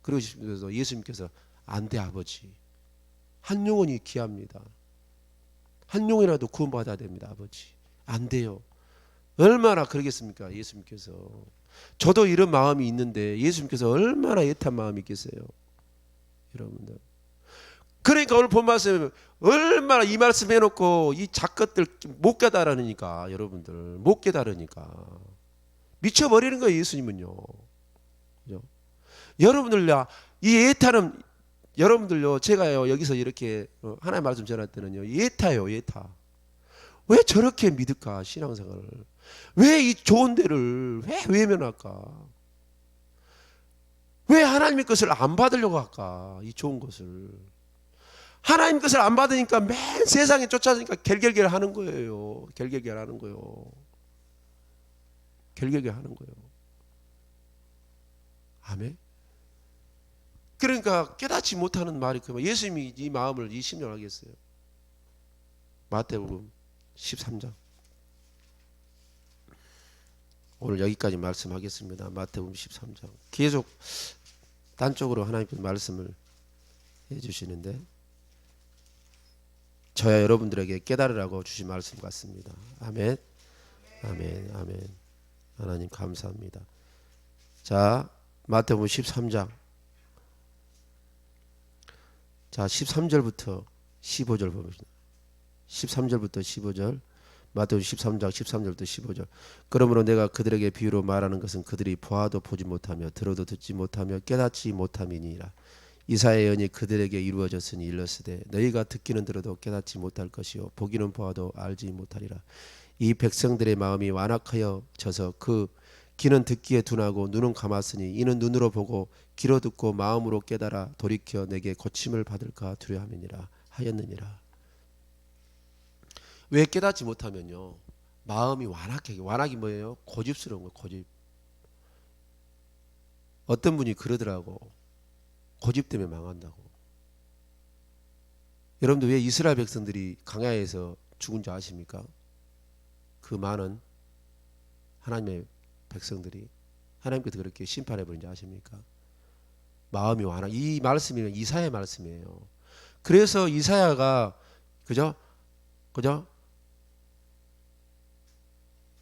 그러시면서 예수님께서 안 돼 아버지. 한 영혼이 귀합니다. 한 영혼이라도 구원받아야 됩니다. 아버지. 안 돼요. 얼마나 그러겠습니까? 예수님께서. 저도 이런 마음이 있는데 예수님께서 얼마나 애탄 마음이 있겠어요. 여러분들. 그러니까 오늘 본 말씀 얼마나 이 말씀 해놓고 이 작것들 못 깨달으니까 여러분들 못 깨달으니까 미쳐버리는 거예요. 예수님은요. 그죠? 여러분들 이 예타는 여러분들요 제가요 여기서 이렇게 하나님 말씀 전할 때는요 예타요 예타. 왜 저렇게 믿을까 신앙생활을. 왜 이 좋은 데를 왜 외면할까. 왜 하나님의 것을 안 받으려고 할까 이 좋은 것을. 하나님 것을 안 받으니까 맨 세상에 쫓아지니까 결결결 하는 거예요. 결결결 하는 거예요. 결결결 하는 거예요. 아멘. 그러니까 깨닫지 못하는 말이 그 예수님이 이 마음을 이 심령을 하겠어요. 마태복음 13장. 오늘 여기까지 말씀하겠습니다. 마태복음 13장. 계속 단적으로 하나님께서 말씀을 해주시는데 저야 여러분들에게 깨달으라고 주신 말씀 같습니다. 아멘. 아멘. 아멘. 하나님 감사합니다. 자, 마태복음 13장. 자, 13절부터 15절 봅시다. 13절부터 15절. 마태복음 13장 13절부터 15절. 그러므로 내가 그들에게 비유로 말하는 것은 그들이 보아도 보지 못하며 들어도 듣지 못하며 깨닫지 못함이니라. 이사야의 언이 그들에게 이루어졌으니 일렀으되 너희가 듣기는 들어도 깨닫지 못할 것이요 보기는 보아도 알지 못하리라. 이 백성들의 마음이 완악하여져서 그 귀는 듣기에 둔하고 눈은 감았으니 이는 눈으로 보고 귀로 듣고 마음으로 깨달아 돌이켜 내게 고침을 받을까 두려함이니라 하였느니라. 왜 깨닫지 못하면요, 마음이 완악해. 완악이 뭐예요? 고집스러운 거예요. 고집. 어떤 분이 그러더라고. 고집 때문에 망한다고. 여러분들 왜 이스라엘 백성들이 광야에서 죽은 줄 아십니까? 그 많은 하나님의 백성들이 하나님께서 그렇게 심판해 버린지 아십니까? 마음이 완악. 이 말씀이 이사야의 말씀이에요. 그래서 이사야가 그죠?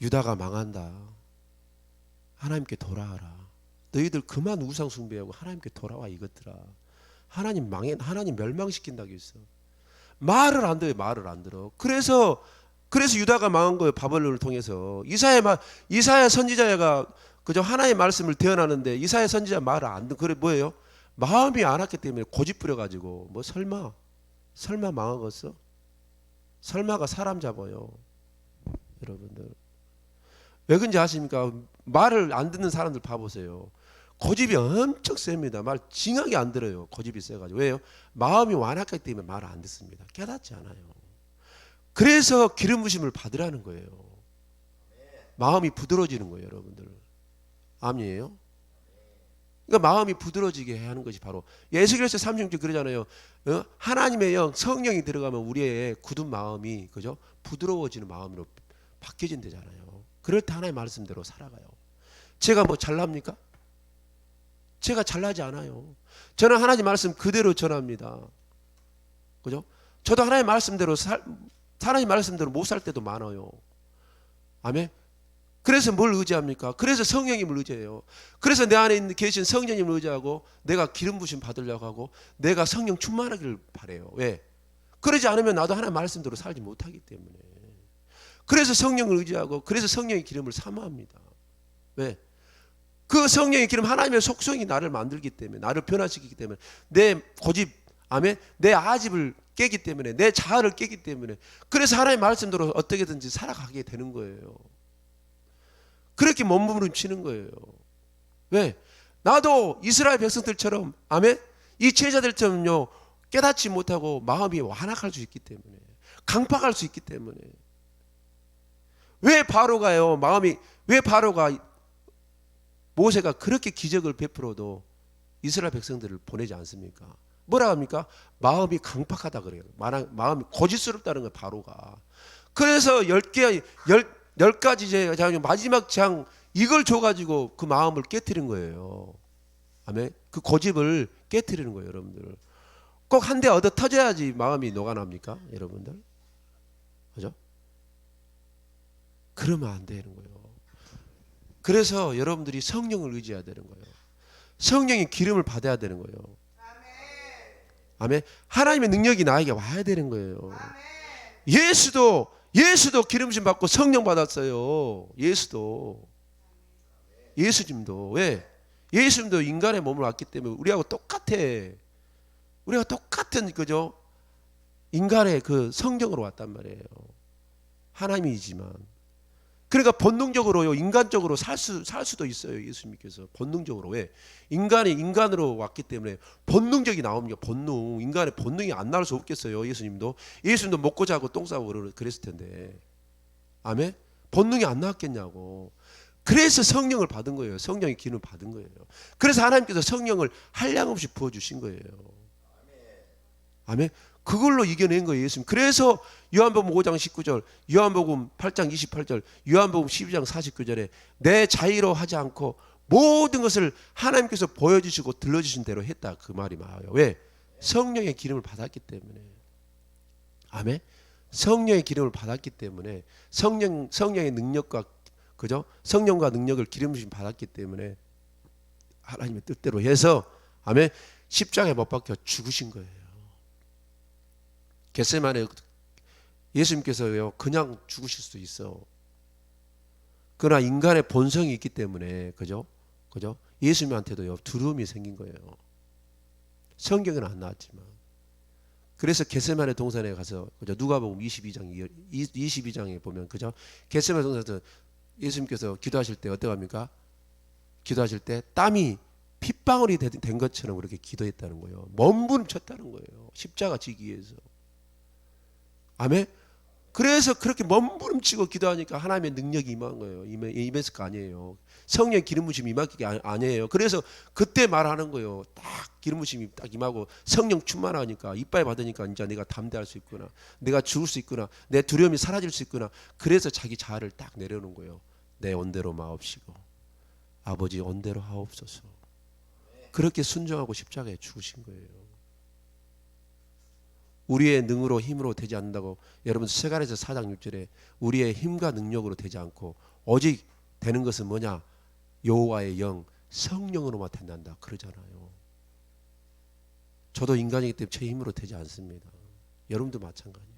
유다가 망한다. 하나님께 돌아와라. 너희들 그만 우상 숭배하고 하나님께 돌아와 이것들아. 하나님 멸망시킨다고 했어. 말을 안 들어요. 말을 안 들어. 그래서 유다가 망한 거예요. 바벨론을 통해서. 이사야 선지자가 그저 하나님의 말씀을 대언하는데 이사야 선지자 말을 안 듣고 그래 뭐예요? 마음이 안 왔기 때문에 고집 부려가지고 뭐 설마 망하겠어? 설마가 사람 잡아요. 여러분들. 왜 그런지 아십니까? 말을 안 듣는 사람들 봐보세요. 고집이 엄청 셉니다. 말 징하게 안 들어요. 고집이 세가지고. 왜요? 마음이 완악하기 때문에 말을 안 듣습니다. 깨닫지 않아요. 그래서 기름 부심을 받으라는 거예요. 마음이 부드러워지는 거예요, 여러분들. 아멘이에요? 그러니까 마음이 부드러워지게 하는 것이 바로 예수 그리스도 36절 그러잖아요. 하나님의 영, 성령이 들어가면 우리의 굳은 마음이 그죠? 부드러워지는 마음으로 바뀌어진대잖아요. 그럴 때 하나님의 말씀대로 살아가요. 제가 뭐 잘납니까? 제가 잘나지 않아요. 저는 하나님 말씀 그대로 전합니다. 그죠? 저도 하나님 말씀대로 하나님 말씀대로 못 살 때도 많아요. 아멘. 그래서 뭘 의지합니까? 그래서 성령님을 의지해요. 그래서 내 안에 계신 성령님을 의지하고 내가 기름 부심 받으려고 하고 내가 성령 충만하기를 바래요. 왜? 그러지 않으면 나도 하나님 말씀대로 살지 못하기 때문에. 그래서 성령을 의지하고 그래서 성령의 기름을 사모합니다. 왜? 그 성령의 기름 하나님의 속성이 나를 만들기 때문에 나를 변화시키기 때문에 내 고집, 아멘, 내 아집을 깨기 때문에 내 자아를 깨기 때문에 그래서 하나님의 말씀대로 어떻게든지 살아가게 되는 거예요. 그렇게 몸부림치는 거예요. 왜? 나도 이스라엘 백성들처럼 아멘, 이 제자들처럼요 깨닫지 못하고 마음이 완악할 수 있기 때문에 강팍할 수 있기 때문에 왜 바로가 모세가 그렇게 기적을 베풀어도 이스라엘 백성들을 보내지 않습니까? 뭐라 합니까? 마음이 강팍하다 그래요. 마음이 고집스럽다는 거예요. 바로가. 그래서 10가지 마지막 장 이걸 줘가지고 그 마음을 깨트린 거예요. 아멘. 그 고집을 깨트리는 거예요, 여러분들. 꼭 한 대 얻어 터져야지 마음이 녹아납니까, 여러분들? 그죠? 그러면 안 되는 거예요. 그래서 여러분들이 성령을 의지해야 되는 거예요. 성령의 기름을 받아야 되는 거예요. 아멘. 하나님의 능력이 나에게 와야 되는 거예요. 예수도 기름심 받고 성령 받았어요. 예수님도. 왜? 예수님도 인간의 몸을 왔기 때문에 우리하고 똑같아. 우리가 똑같은 그죠? 인간의 그 성정으로 왔단 말이에요. 하나님이지만. 그러니까 본능적으로요, 인간적으로 살 수도 있어요. 예수님께서 본능적으로. 왜? 인간이 인간으로 왔기 때문에 본능적이 나옵니다. 본능. 인간의 본능이 안 나올 수 없겠어요. 예수님도 먹고 자고 똥 싸고 그랬을 텐데. 아멘. 본능이 안 나왔겠냐고. 그래서 성령을 받은 거예요. 성령의 기름을 받은 거예요. 그래서 하나님께서 성령을 한량없이 부어주신 거예요. 아멘. 그걸로 이겨낸 거예요, 예수님. 그래서 요한복음 5장 19절, 요한복음 8장 28절, 요한복음 12장 49절에 내 자의로 하지 않고 모든 것을 하나님께서 보여주시고 들려주신 대로 했다. 그 말이 나와요. 왜? 성령의 기름을 받았기 때문에. 아멘. 성령의 기름을 받았기 때문에 성령의 능력과 그죠? 성령과 능력을 기름 부심 받았기 때문에 하나님의 뜻대로 해서 아멘. 십자가에 못 박혀 죽으신 거예요. 겟세마네 예수님께서요 그냥 죽으실 수도 있어. 그러나 인간의 본성이 있기 때문에 그죠? 예수님한테도요 두려움이 생긴 거예요. 성경은 안 나왔지만. 그래서 겟세마네 동산에 가서 그죠? 누가복음 22장에 보면 그죠? 겟세마네 동산에서 예수님께서 기도하실 때 어떡합니까? 기도하실 때 땀이 핏방울이 된 것처럼 그렇게 기도했다는 거예요. 몸부림쳤다는 거예요. 십자가 지기 위해서. 아멘. 그래서 그렇게 몸부림치고 기도하니까 하나님의 능력이 임한 거예요. 임했을 거 아니에요. 성령의 기름 부심이 임할 게 아니에요. 그래서 그때 말하는 거예요. 딱 기름 부심이 딱 임하고 성령 충만하니까 이빨 받으니까 이제 내가 담대할 수 있구나. 내가 죽을 수 있구나. 내 두려움이 사라질 수 있구나. 그래서 자기 자아를 딱 내려놓은 거예요. 내 온대로 마옵시고 아버지 온대로 하옵소서. 그렇게 순종하고 십자가에 죽으신 거예요. 우리의 능으로 힘으로 되지 않는다고 여러분 스가랴서 4장 6절에 우리의 힘과 능력으로 되지 않고 오직 되는 것은 뭐냐? 여호와의 영 성령으로만 된단다 그러잖아요. 저도 인간이기 때문에 제 힘으로 되지 않습니다. 여러분도 마찬가지고.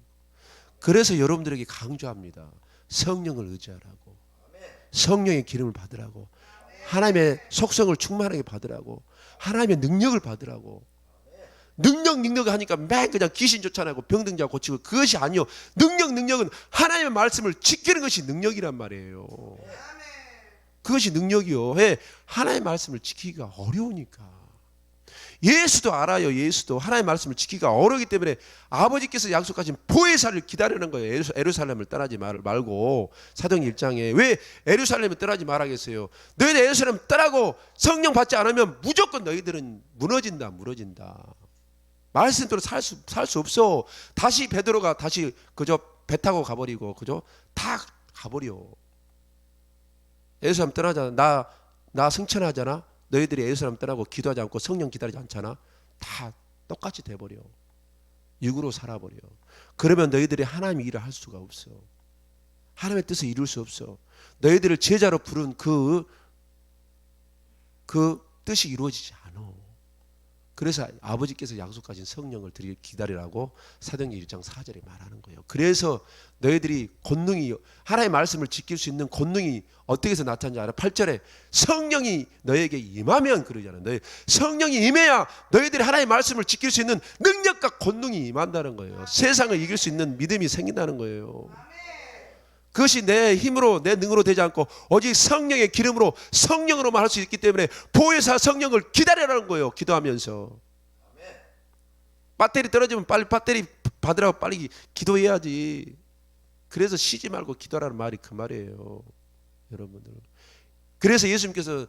그래서 여러분들에게 강조합니다. 성령을 의지하라고. 성령의 기름을 받으라고. 하나님의 속성을 충만하게 받으라고. 하나님의 능력을 받으라고. 능력 하니까 맨 그냥 귀신 쫓아내고 병든자 고치고 그것이 아니요. 능력은 하나님의 말씀을 지키는 것이 능력이란 말이에요. 그것이 능력이요. 왜? 하나님의 말씀을 지키기가 어려우니까. 예수도 알아요. 예수도 하나님의 말씀을 지키기가 어려우기 때문에 아버지께서 약속하신 보혜사를 기다리는 거예요. 예루살렘을 떠나지 말고. 사도행 1장에 왜 예루살렘을 떠나지 말라겠어요? 너희들 예루살렘 떠나고 성령 받지 않으면 무조건 너희들은 무너진다. 말씀대로 살 수 없어. 다시 베드로가 다시 그저 배 타고 가버리고 그저 다 가버려. 예루살렘 떠나잖아. 나 승천하잖아. 너희들이 예루살렘 떠나고 기도하지 않고 성령 기다리지 않잖아. 다 똑같이 돼버려. 육으로 살아버려. 그러면 너희들이 하나님의 일을 할 수가 없어. 하나님의 뜻을 이룰 수 없어. 너희들을 제자로 부른 그 뜻이 이루어지지 않아. 그래서 아버지께서 약속하신 성령을 기다리라고 사도행전 1장 4절에 말하는 거예요. 그래서 너희들이 권능이 하나님의 말씀을 지킬 수 있는 권능이 어떻게 해서 나타나는지 알아? 8절에 성령이 너에게 임하면 그러잖아요. 성령이 임해야 너희들이 하나님의 말씀을 지킬 수 있는 능력과 권능이 임한다는 거예요. 세상을 이길 수 있는 믿음이 생긴다는 거예요. 그것이 내 힘으로 내 능으로 되지 않고 오직 성령의 기름으로 성령으로만 할 수 있기 때문에 보혜사 성령을 기다리라는 거예요. 기도하면서. 배터리 떨어지면 빨리 배터리 받으라고 빨리 기도해야지. 그래서 쉬지 말고 기도하라는 말이 그 말이에요. 여러분들. 그래서 예수님께서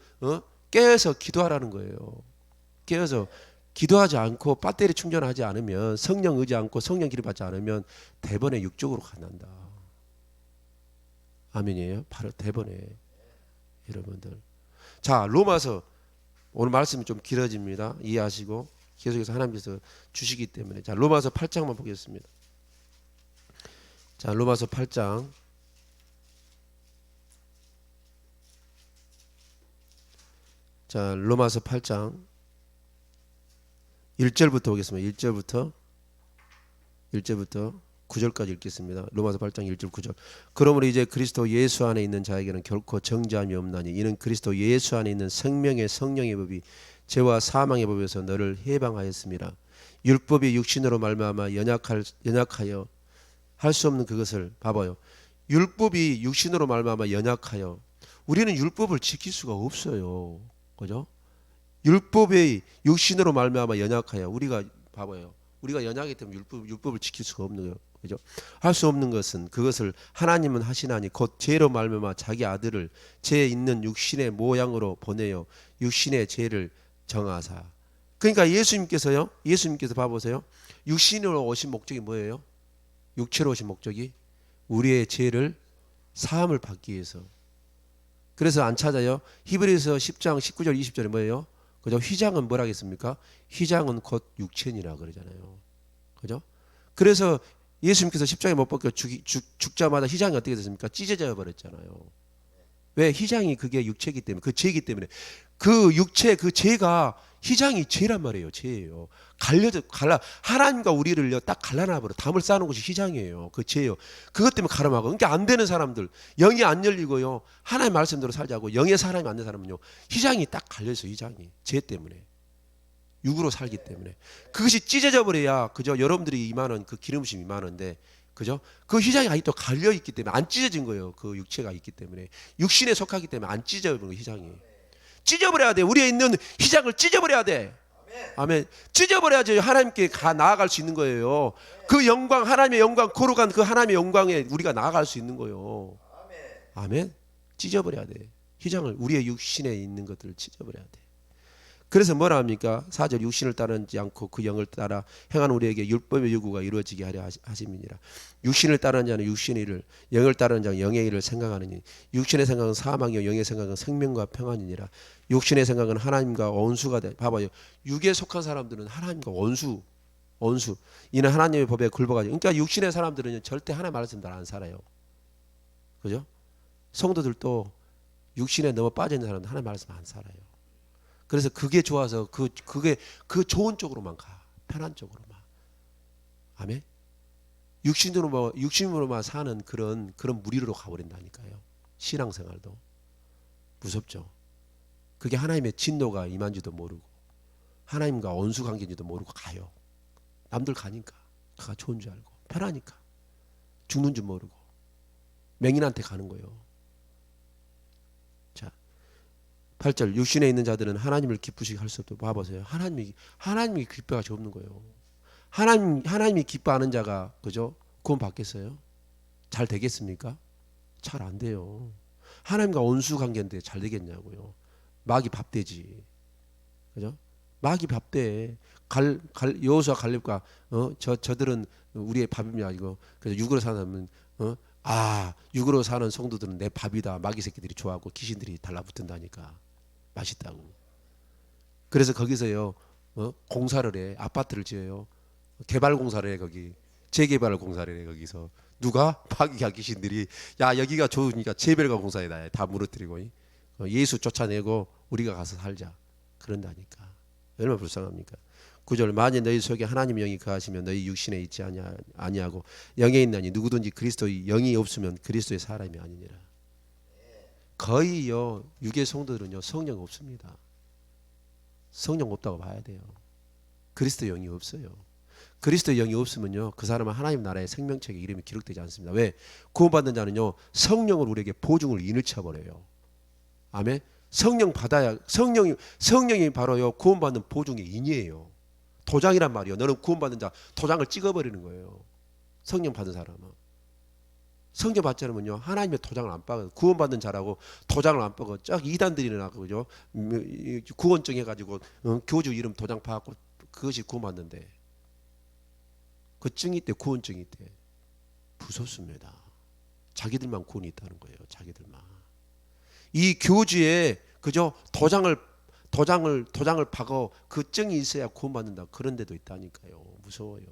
깨어서 기도하라는 거예요. 깨어서 기도하지 않고 배터리 충전하지 않으면 성령 의지 않고 성령 기름 받지 않으면 대번에 육적으로 간단다. 아멘이에요. 바로 대번에 여러분들. 자, 로마서 오늘 말씀이 좀 길어집니다. 이해하시고 계속해서 하나님께서 주시기 때문에. 자, 로마서 8장만 보겠습니다. 자, 로마서 8장. 자, 로마서 8장 1절부터 보겠습니다. 1절부터 9절까지 읽겠습니다. 로마서 8장 1절 9절. 그러므로 이제 그리스도 예수 안에 있는 자에게는 결코 정죄함이 없나니 이는 그리스도 예수 안에 있는 생명의 성령의 법이 죄와 사망의 법에서 너를 해방하였습니다. 율법이 육신으로 말미암아 연약하여 할 수 없는 그것을 봐봐요. 율법이 육신으로 말미암아 연약하여 우리는 율법을 지킬 수가 없어요. 그죠? 율법이 육신으로 말미암아 연약하여 우리가 봐봐요. 우리가 연약하기 때문에 율법을 지킬 수가 없는 거예요. 그죠? 할 수 없는 것은 그것을 하나님은 하시나니 곧 죄로 말미암아 자기 아들을 죄 있는 육신의 모양으로 보내어 육신의 죄를 정하사. 그러니까 예수님께서 봐보세요. 육신으로 오신 목적이 뭐예요? 육체로 오신 목적이 우리의 죄를 사함을 받기 위해서. 그래서 안 찾아요. 히브리서 10장 19절 20절에 뭐예요? 그죠? 휘장은 뭐라 했습니까? 휘장은 곧 육체니라 그러잖아요. 그죠? 그래서 예수님께서 십자가에 못 박혀 죽자마자 휘장이 어떻게 됐습니까? 찢어져 버렸잖아요. 왜? 휘장이 그게 육체이기 때문에, 그 죄이기 때문에. 그 육체, 그 죄가, 휘장이 죄란 말이에요. 죄예요. 하나님과 우리를요, 딱 갈라놔버려. 담을 쌓는 것이 휘장이에요. 그 죄예요. 그것 때문에 가름하고. 그러니까 안 되는 사람들, 영이 안 열리고요, 하나님 말씀대로 살자고, 영의 사람이 안 되는 사람은요, 휘장이 딱 갈려있어요. 휘장이. 죄 때문에. 육으로 살기 때문에. 그것이 찢어져 버려야, 그죠? 여러분들이 임하는 그 기름심이 임하는데, 그죠? 그 휘장이 아직도 갈려 있기 때문에 안 찢어진 거예요. 그 육체가 있기 때문에. 육신에 속하기 때문에 안 찢어버린 거예요. 휘장이. 찢어버려야 돼. 우리에 있는 휘장을 찢어버려야 돼. 아멘. 찢어버려야지 하나님께 나아갈 수 있는 거예요. 그 영광, 하나님의 영광, 거룩한 그 하나님의 영광에 우리가 나아갈 수 있는 거예요. 아멘. 찢어버려야 돼. 휘장을, 우리의 육신에 있는 것들을 찢어버려야 돼. 그래서 뭐라 합니까? 4절 육신을 따르지 않고 그 영을 따라 행하는 우리에게 율법의 요구가 이루어지게 하려 하심이니라. 육신을 따르는 자는 육신의 일을, 영을 따르는 자는 영의 일을 생각하느니 육신의 생각은 사망이요 영의 생각은 생명과 평안이니라. 육신의 생각은 하나님과 원수가 돼. 봐봐요. 육에 속한 사람들은 하나님과 원수. 이는 하나님의 법에 굴복하지. 그러니까 육신의 사람들은 절대 하나님 말씀대로 안 살아요. 그죠? 성도들도 육신에 너무 빠져 있는 사람은 하나님 말씀 안 살아요. 그래서 그게 좋아서 그게 그 좋은 쪽으로만 가. 편한 쪽으로만. 아멘. 육신으로만 사는 그런 무리로 가버린다니까요. 신앙생활도 무섭죠. 그게 하나님의 진노가 임한지도 모르고 하나님과 원수 관계인지도 모르고 가요. 남들 가니까 그가 좋은 줄 알고 편하니까 죽는 줄 모르고 맹인한테 가는 거예요. 8절 육신에 있는 자들은 하나님을 기쁘시게 할 수 없도록. 봐보세요. 하나님이 기뻐할 수 없는 거예요. 하나님이 기뻐하는 자가 그죠? 구원 받겠어요? 잘 되겠습니까? 잘 안 돼요. 하나님과 원수 관계인데 잘 되겠냐고요. 마귀 밥되지. 그죠? 마귀 밥돼. 여호수아 갈렙과 저들은 우리의 밥이냐 이거. 그래서 육으로 사는 육으로 사는 성도들은 내 밥이다. 마귀 새끼들이 좋아하고 귀신들이 달라붙는다니까. 맛있다고. 그래서 거기서요, 공사를 해. 아파트를 지어요. 개발 공사를 해, 거기. 재개발 공사를 해, 거기서. 누가? 마귀가 귀신들이. 야, 여기가 좋으니까 재개발 공사에다 다 무너뜨리고. 예수 쫓아내고 우리가 가서 살자. 그런다니까. 얼마나 불쌍합니까? 9절 만일 너희 속에 하나님의 영이 거하시면 너희 육신에 있지 아니하고 영에 있나니 누구든지 그리스도의 영이 없으면 그리스도의 사람이 아니니라. 거의요 육의 성도들은요 성령 없습니다. 성령 없다고 봐야 돼요. 그리스도 영이 없어요. 그리스도 영이 없으면요 그 사람은 하나님 나라의 생명책에 이름이 기록되지 않습니다. 왜? 구원받는 자는요 성령을 우리에게 보증을 인을 쳐버려요. 아멘. 성령 받아야 성령이 바로요 구원받는 보증의 인이에요. 도장이란 말이에요. 너는 구원받는 자 도장을 찍어버리는 거예요. 성령 받은 사람은. 성령 받지 않으면요 하나님의 도장을 안 빠거. 구원받는 자라고 도장을 안 빠거. 쫙 이단들이 나고 그죠? 구원증 해가지고 교주 이름 도장 파갖고 그것이 구원받는데 그 증이 있대. 구원증이 있대. 무섭습니다. 자기들만 구원이 있다는 거예요. 자기들만. 이 교주에 그죠? 도장을 박어 그 증이 있어야 구원받는다. 그런 데도 있다니까요. 무서워요.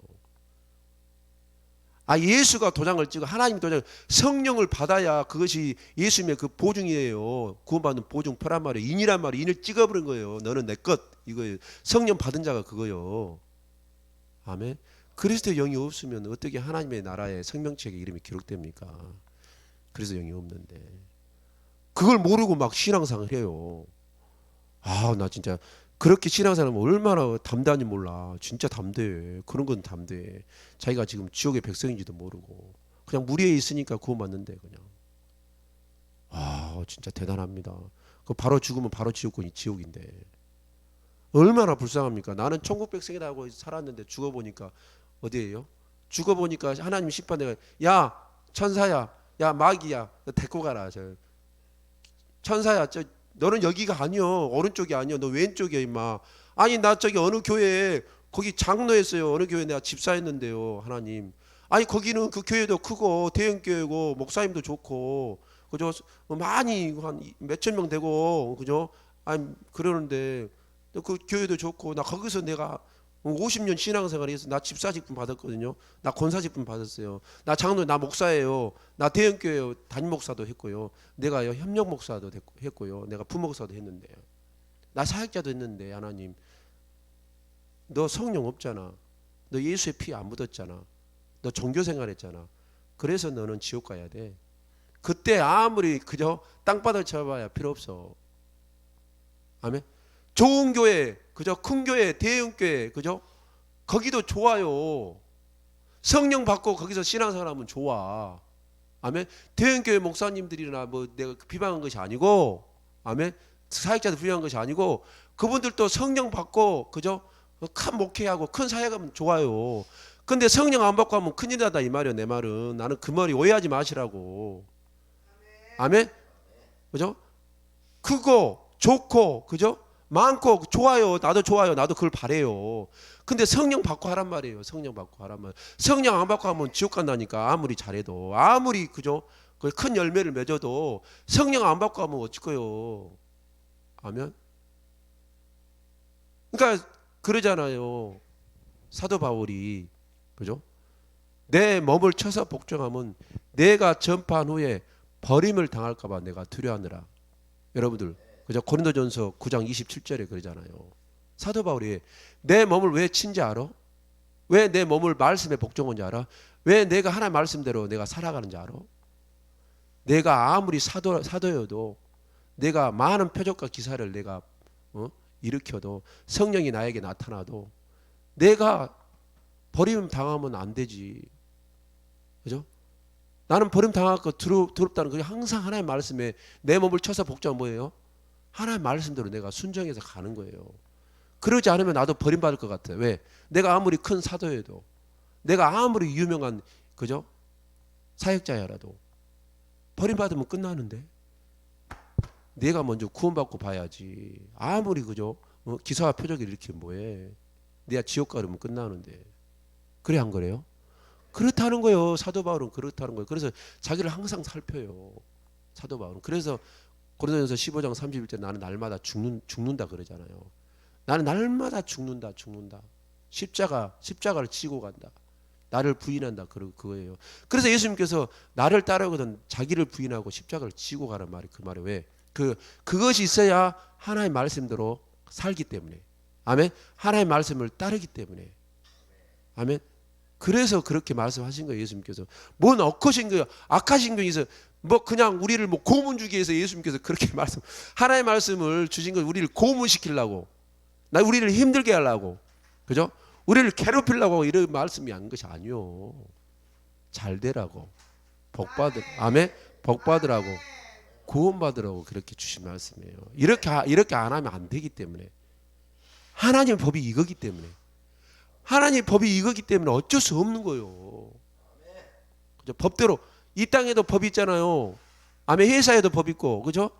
예수가 도장을 찍어 하나님 도장 성령을 받아야 그것이 예수님의 그 보증이에요. 구원받는 보증 표란 말이에요. 인이란 말이에요. 인을 찍어버린 거예요. 너는 내 것 이거예요. 성령 받은 자가 그거요. 아멘. 그리스도의 영이 없으면 어떻게 하나님의 나라의 생명책에 이름이 기록됩니까? 그래서 영이 없는데 그걸 모르고 막 신앙생활을 해요. 나 진짜 그렇게 신앙생활하면 얼마나 담대한지 몰라. 진짜 담대해. 그런 건 담대해. 자기가 지금 지옥의 백성인지도 모르고 그냥 무리에 있으니까 구원받는데 그냥. 진짜 대단합니다. 그 바로 죽으면 바로 지옥인데 얼마나 불쌍합니까? 나는 천국 백성이라고 살았는데 죽어보니까 어디예요? 죽어보니까 하나님 심판대가 야 천사야, 야 마귀야, 너 데리고 가라. 저 천사야, 저 너는 여기가 아니여, 오른쪽이 아니여, 너 왼쪽이야 임마. 아니 나 저기 어느 교회에 거기 장로였어요. 어느 교회 내가 집사했는데요. 하나님. 아니 거기는 그 교회도 크고 대형 교회고 목사님도 좋고 그죠? 많이 한 몇천 명 되고 그죠? 아니 그러는데 그 교회도 좋고 나 거기서 내가 50년 신앙생활 해서 나 집사직분 받았거든요. 나 권사직분 받았어요. 나 장로, 나 목사예요. 나 대형교회 담임 목사도 했고요. 내가 협력 목사도 했고요. 내가 부목사도 했는데, 나 사역자도 했는데 하나님, 너 성령 없잖아. 너 예수의 피 안 묻었잖아. 너 종교생활했잖아. 그래서 너는 지옥 가야 돼. 그때 아무리 그저 땅바닥 쳐봐야 필요 없어. 아멘. 좋은 교회, 그죠? 큰 교회, 대형 교회, 그죠? 거기도 좋아요. 성령 받고 거기서 신앙생활하면 좋아. 아멘. 대형 교회 목사님들이나 뭐 내가 비방한 것이 아니고, 아멘. 사역자들 비방한 것이 아니고, 그분들도 성령 받고, 그죠? 큰 목회하고 큰 사역하면 좋아요. 근데 성령 안 받고 하면 큰일 나다 이 말이야. 내 말은 나는 그 말이 오해하지 마시라고. 아멘. 그죠? 크고 좋고, 그죠? 많고 좋아요. 나도 좋아요. 나도 그걸 바래요. 근데 성령 받고 하란 말이에요. 성령 받고 하란 말. 성령 안 받고 하면 지옥 간다니까. 아무리 잘해도, 아무리 그죠? 큰 열매를 맺어도 성령 안 받고 하면 어쩔 거요. 아멘. 그러니까 그러잖아요. 사도 바울이, 그죠? 내 몸을 쳐서 복종하면 내가 전파한 후에 버림을 당할까봐 내가 두려워하느라. 여러분들, 그죠? 고린도전서 9장 27절에 그러잖아요. 사도 바울이 내 몸을 왜 친지 알아? 왜 내 몸을 말씀에 복종한지 알아? 왜 내가 하나님 말씀대로 내가 살아가는지 알아? 내가 아무리 사도여도 내가 많은 표적과 기사를 내가 일으켜도 성령이 나에게 나타나도 내가 버림 당하면 안 되지. 그죠? 나는 버림 당하고 두렵다는 게 항상 하나님 말씀에 내 몸을 쳐서 복종하면 뭐예요? 하나님 말씀대로 내가 순종해서 가는 거예요. 그러지 않으면 나도 버림받을 것 같아요. 왜? 내가 아무리 큰 사도여도, 내가 아무리 유명한, 그죠? 사역자야라도 버림받으면 끝나는데, 내가 먼저 구원받고 봐야지. 아무리 그죠? 기사와 표적을 일으키면 뭐해? 내가 지옥 가려면 끝나는데. 그래 안 그래요? 그렇다는 거예요. 사도 바울은 그렇다는 거예요. 그래서 자기를 항상 살펴요. 사도 바울은. 그래서 고린도전서 15장 31절 나는 날마다 죽는다 그러잖아요. 나는 날마다 죽는다. 십자가를 지고 간다. 나를 부인한다. 그거예요. 그래서 예수님께서 나를 따르거든 자기를 부인하고 십자가를 지고 가란 말이 그 말이 왜? 그것이 있어야 하나님의 말씀대로 살기 때문에. 아멘. 하나님의 말씀을 따르기 때문에. 아멘. 그래서 그렇게 말씀하신 거예요. 예수님께서. 뭔 억하신 거예요. 악하신 거에서 뭐 그냥 우리를 뭐 고문 주기 위해서 예수님께서 그렇게 하나님의 말씀을 주신 거 우리를 고문시키려고, 우리를 힘들게 하려고, 그죠? 우리를 괴롭히려고 이런 말씀이 한 것이 아니요. 잘 되라고, 아멘. 복 받으라고, 구원 받으라고 그렇게 주신 말씀이에요. 이렇게 안 하면 안 되기 때문에. 하나님의 법이 이거기 때문에. 하나님의 법이 이거기 때문에 어쩔 수 없는 거예요. 그죠? 법대로 이 땅에도 법이 있잖아요. 아멘. 회사에도 법 있고, 그죠?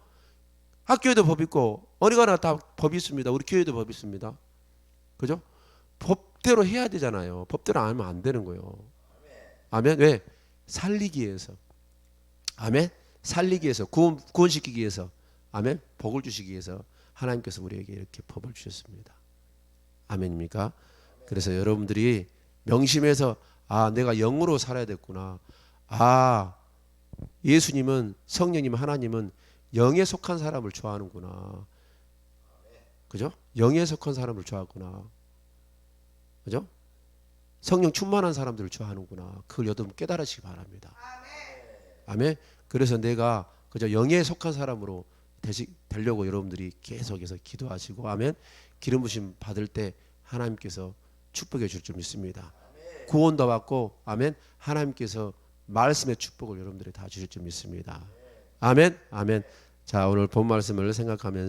학교에도 법 있고, 어디 가나 다 법이 있습니다. 우리 교회도 법이 있습니다. 그죠? 법대로 해야 되잖아요. 법대로 안 하면 안 되는 거예요. 아멘. 왜? 살리기 위해서. 아멘. 살리기 위해서, 구원시키기 위해서, 아멘. 복을 주시기 위해서 하나님께서 우리에게 이렇게 법을 주셨습니다. 아멘입니까? 그래서 여러분들이 명심해서 내가 영으로 살아야 됐구나. 예수님은, 성령님, 하나님은 영에 속한 사람을 좋아하는구나. 그죠? 영에 속한 사람을 좋아하구나. 그죠? 성령 충만한 사람들을 좋아하는구나. 그걸 여러분 깨달으시기 바랍니다. 아멘. 그래서 내가 그저 영에 속한 사람으로 되려고 여러분들이 계속해서 기도하시고, 아멘. 기름 부심 받을 때 하나님께서 축복해 줄 줄 믿습니다. 구원도 받고, 아멘. 하나님께서 말씀의 축복을 여러분들이 다 주실 줄 믿습니다. 아멘. 아멘. 자, 오늘 본 말씀을 생각하면서